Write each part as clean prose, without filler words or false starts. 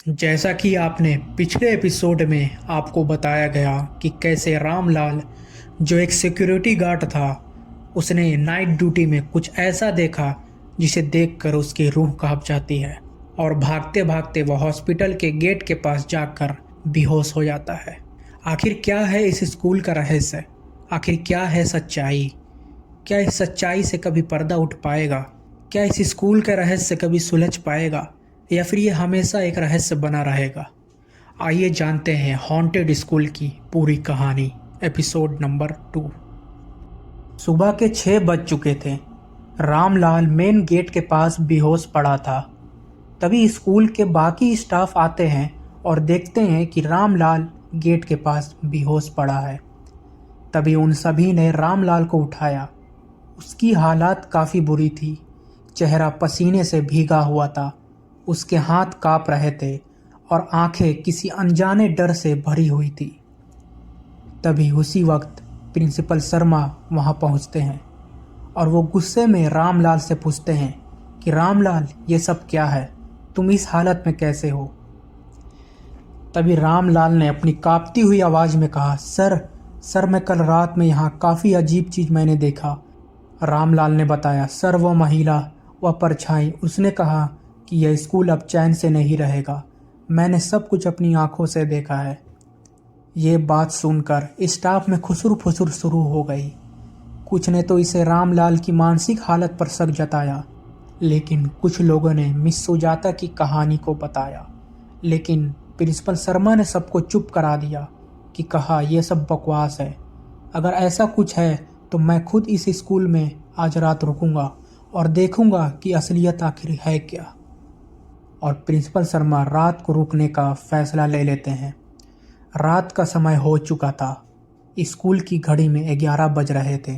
जैसा कि आपने पिछले एपिसोड में आपको बताया गया कि कैसे रामलाल जो एक सिक्योरिटी गार्ड था उसने नाइट ड्यूटी में कुछ ऐसा देखा जिसे देखकर उसकी रूह कांप जाती है और भागते भागते वह हॉस्पिटल के गेट के पास जाकर बेहोश हो जाता है। आखिर क्या है इस स्कूल का रहस्य? आखिर क्या है सच्चाई? क्या इस सच्चाई से कभी पर्दा उठ पाएगा? क्या इस स्कूल का रहस्य कभी सुलझ पाएगा या फिर ये हमेशा एक रहस्य बना रहेगा? आइए जानते हैं हॉन्टेड स्कूल की पूरी कहानी। Episode number 2। सुबह के 6 बज चुके थे। रामलाल मेन गेट के पास बेहोश पड़ा था। तभी स्कूल के बाकी स्टाफ आते हैं और देखते हैं कि रामलाल गेट के पास बेहोश पड़ा है। तभी उन सभी ने रामलाल को उठाया। उसकी हालत काफ़ी बुरी थी। चेहरा पसीने से भीगा हुआ था, उसके हाथ काँप रहे थे और आंखें किसी अनजाने डर से भरी हुई थी। तभी उसी वक्त प्रिंसिपल शर्मा वहां पहुंचते हैं और वो गुस्से में रामलाल से पूछते हैं कि रामलाल, ये सब क्या है? तुम इस हालत में कैसे हो? तभी रामलाल ने अपनी कांपती हुई आवाज़ में कहा, सर मैं कल रात में यहाँ काफ़ी अजीब चीज़ मैंने देखा। रामलाल ने बताया, सर वो महिला, वह परछाई, उसने कहा कि यह स्कूल अब चैन से नहीं रहेगा। मैंने सब कुछ अपनी आंखों से देखा है। ये बात सुनकर स्टाफ में खुसुर फुसुर शुरू हो गई। कुछ ने तो इसे रामलाल की मानसिक हालत पर शक जताया, लेकिन कुछ लोगों ने मिस सुजाता की कहानी को बताया। लेकिन प्रिंसिपल शर्मा ने सबको चुप करा दिया कि कहा, यह सब बकवास है। अगर ऐसा कुछ है तो मैं खुद इस स्कूल में आज रात रुकूंगा और देखूंगा कि असलियत आखिर है क्या। और प्रिंसिपल शर्मा रात को रुकने का फैसला ले लेते हैं। रात का समय हो चुका था। स्कूल की घड़ी में 11 बज रहे थे।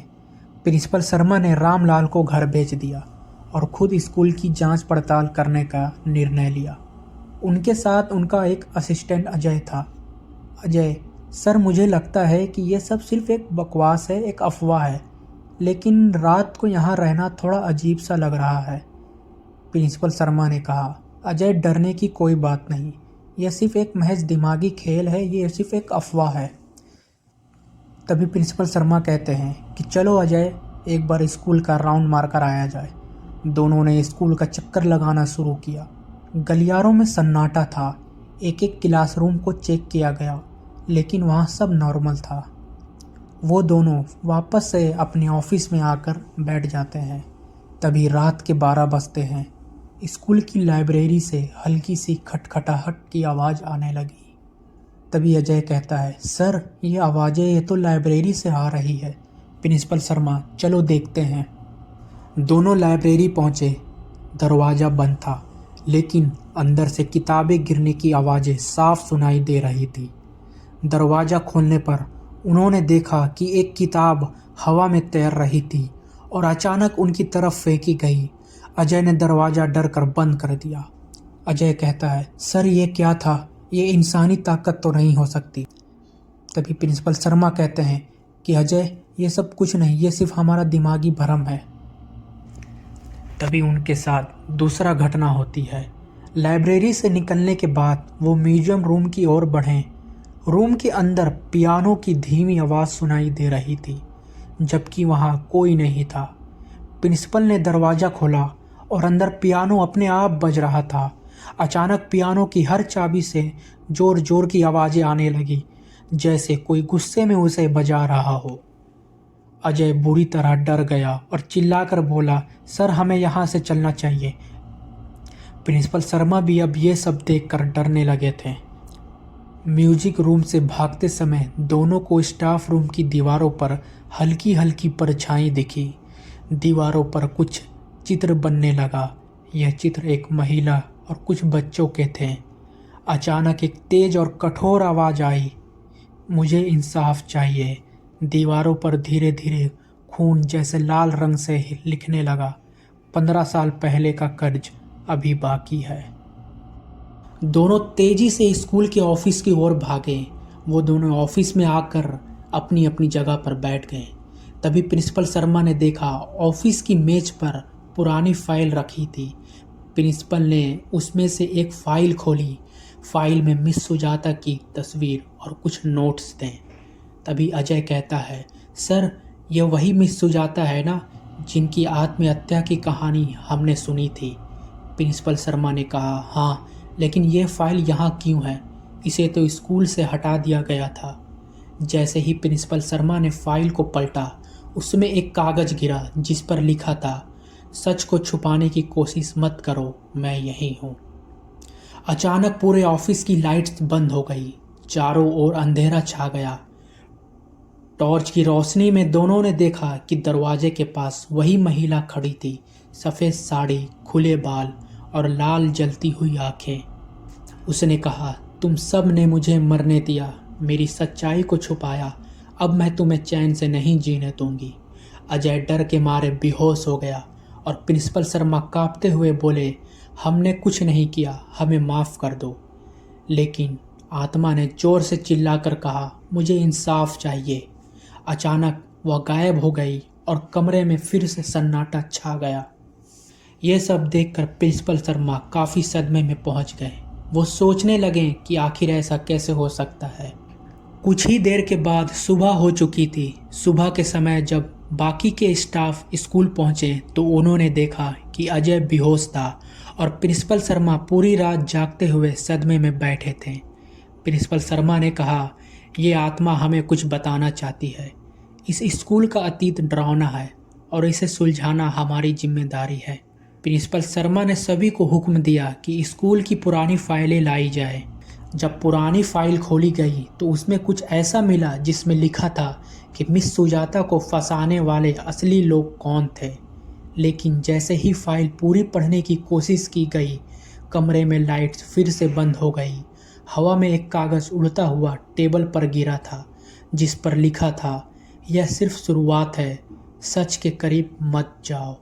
प्रिंसिपल शर्मा ने रामलाल को घर भेज दिया और खुद स्कूल की जांच पड़ताल करने का निर्णय लिया। उनके साथ उनका एक असिस्टेंट अजय था। अजय, सर मुझे लगता है कि ये सब सिर्फ एक बकवास है, एक अफवाह है, लेकिन रात को यहाँ रहना थोड़ा अजीब सा लग रहा है। प्रिंसिपल शर्मा ने कहा, अजय डरने की कोई बात नहीं, यह सिर्फ एक महज दिमागी खेल है, ये सिर्फ एक अफवाह है। तभी प्रिंसिपल शर्मा कहते हैं कि चलो अजय, एक बार स्कूल का राउंड मारकर आया जाए। दोनों ने स्कूल का चक्कर लगाना शुरू किया। गलियारों में सन्नाटा था। एक एक क्लासरूम को चेक किया गया, लेकिन वहाँ सब नॉर्मल था। वो दोनों वापस से अपने ऑफिस में आकर बैठ जाते हैं। तभी रात के 12 बजते हैं। स्कूल की लाइब्रेरी से हल्की सी खटखटाहट की आवाज़ आने लगी। तभी अजय कहता है, सर ये आवाज़ें ये तो लाइब्रेरी से आ रही है। प्रिंसिपल शर्मा, चलो देखते हैं। दोनों लाइब्रेरी पहुँचे। दरवाज़ा बंद था, लेकिन अंदर से किताबें गिरने की आवाज़ें साफ सुनाई दे रही थी। दरवाज़ा खोलने पर उन्होंने देखा कि एक किताब हवा में तैर रही थी और अचानक उनकी तरफ फेंकी गई। अजय ने दरवाज़ा डर कर बंद कर दिया। अजय कहता है, सर ये क्या था? ये इंसानी ताकत तो नहीं हो सकती। तभी प्रिंसिपल शर्मा कहते हैं कि अजय, ये सब कुछ नहीं, ये सिर्फ हमारा दिमागी भ्रम है। तभी उनके साथ दूसरा घटना होती है। लाइब्रेरी से निकलने के बाद वो म्यूजियम रूम की ओर बढ़े। रूम के अंदर पियानो की धीमी आवाज़ सुनाई दे रही थी, जबकि वहाँ कोई नहीं था। प्रिंसिपल ने दरवाज़ा खोला और अंदर पियानो अपने आप बज रहा था। अचानक पियानो की हर चाबी से जोर जोर की आवाज़ें आने लगी, जैसे कोई गुस्से में उसे बजा रहा हो। अजय बुरी तरह डर गया और चिल्लाकर बोला, सर हमें यहाँ से चलना चाहिए। प्रिंसिपल शर्मा भी अब ये सब देखकर डरने लगे थे। म्यूजिक रूम से भागते समय दोनों को स्टाफ रूम की दीवारों पर हल्की हल्की परछाई दिखी। दीवारों पर कुछ चित्र बनने लगा। यह चित्र एक महिला और कुछ बच्चों के थे। अचानक एक तेज और कठोर आवाज़ आई, मुझे इंसाफ चाहिए। दीवारों पर धीरे धीरे खून जैसे लाल रंग से लिखने लगा, 15 साल पहले का कर्ज अभी बाकी है। दोनों तेजी से स्कूल के ऑफिस की ओर भागे। वो दोनों ऑफिस में आकर अपनी अपनी जगह पर बैठ गए। तभी प्रिंसिपल शर्मा ने देखा ऑफिस की मेज पर पुरानी फाइल रखी थी। प्रिंसिपल ने उसमें से एक फाइल खोली। फाइल में मिस सुजाता की तस्वीर और कुछ नोट्स दें। तभी अजय कहता है, सर यह वही मिस सुजाता है ना जिनकी आत्महत्या की कहानी हमने सुनी थी। प्रिंसिपल शर्मा ने कहा, हाँ, लेकिन ये फाइल यहाँ क्यों है? इसे तो स्कूल से हटा दिया गया था। जैसे ही प्रिंसिपल शर्मा ने फाइल को पलटा, उसमें एक कागज़ गिरा जिस पर लिखा था, सच को छुपाने की कोशिश मत करो, मैं यही हूँ। अचानक पूरे ऑफिस की लाइट्स बंद हो गई। चारों ओर अंधेरा छा गया। टॉर्च की रोशनी में दोनों ने देखा कि दरवाजे के पास वही महिला खड़ी थी, सफ़ेद साड़ी, खुले बाल और लाल जलती हुई आंखें। उसने कहा, तुम सब ने मुझे मरने दिया, मेरी सच्चाई को छुपाया, अब मैं तुम्हें चैन से नहीं जीने दूंगी। अजय डर के मारे बेहोश हो गया और प्रिंसिपल शर्मा कांपते हुए बोले, हमने कुछ नहीं किया, हमें माफ़ कर दो। लेकिन आत्मा ने जोर से चिल्लाकर कहा, मुझे इंसाफ चाहिए। अचानक वह गायब हो गई और कमरे में फिर से सन्नाटा छा गया। ये सब देखकर प्रिंसिपल शर्मा काफ़ी सदमे में पहुंच गए। वो सोचने लगे कि आखिर ऐसा कैसे हो सकता है। कुछ ही देर के बाद सुबह हो चुकी थी। सुबह के समय जब बाकी के स्टाफ स्कूल पहुंचे तो उन्होंने देखा कि अजय बेहोश था और प्रिंसिपल शर्मा पूरी रात जागते हुए सदमे में बैठे थे। प्रिंसिपल शर्मा ने कहा, ये आत्मा हमें कुछ बताना चाहती है। इस स्कूल का अतीत डरावना है और इसे सुलझाना हमारी जिम्मेदारी है। प्रिंसिपल शर्मा ने सभी को हुक्म दिया कि स्कूल की पुरानी फाइलें लाई जाए। जब पुरानी फाइल खोली गई तो उसमें कुछ ऐसा मिला जिसमें लिखा था कि मिस सुजाता को फंसाने वाले असली लोग कौन थे। लेकिन जैसे ही फाइल पूरी पढ़ने की कोशिश की गई, कमरे में लाइट्स फिर से बंद हो गई। हवा में एक कागज़ उड़ता हुआ टेबल पर गिरा था जिस पर लिखा था, यह सिर्फ शुरुआत है, सच के करीब मत जाओ।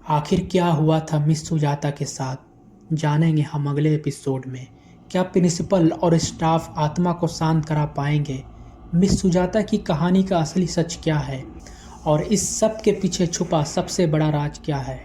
आखिर क्या हुआ था मिस सुजाता के साथ, जानेंगे हम अगले एपिसोड में। क्या प्रिंसिपल और स्टाफ आत्मा को शांत करा पाएंगे? मिस सुजाता की कहानी का असली सच क्या है और इस सब के पीछे छुपा सबसे बड़ा राज क्या है?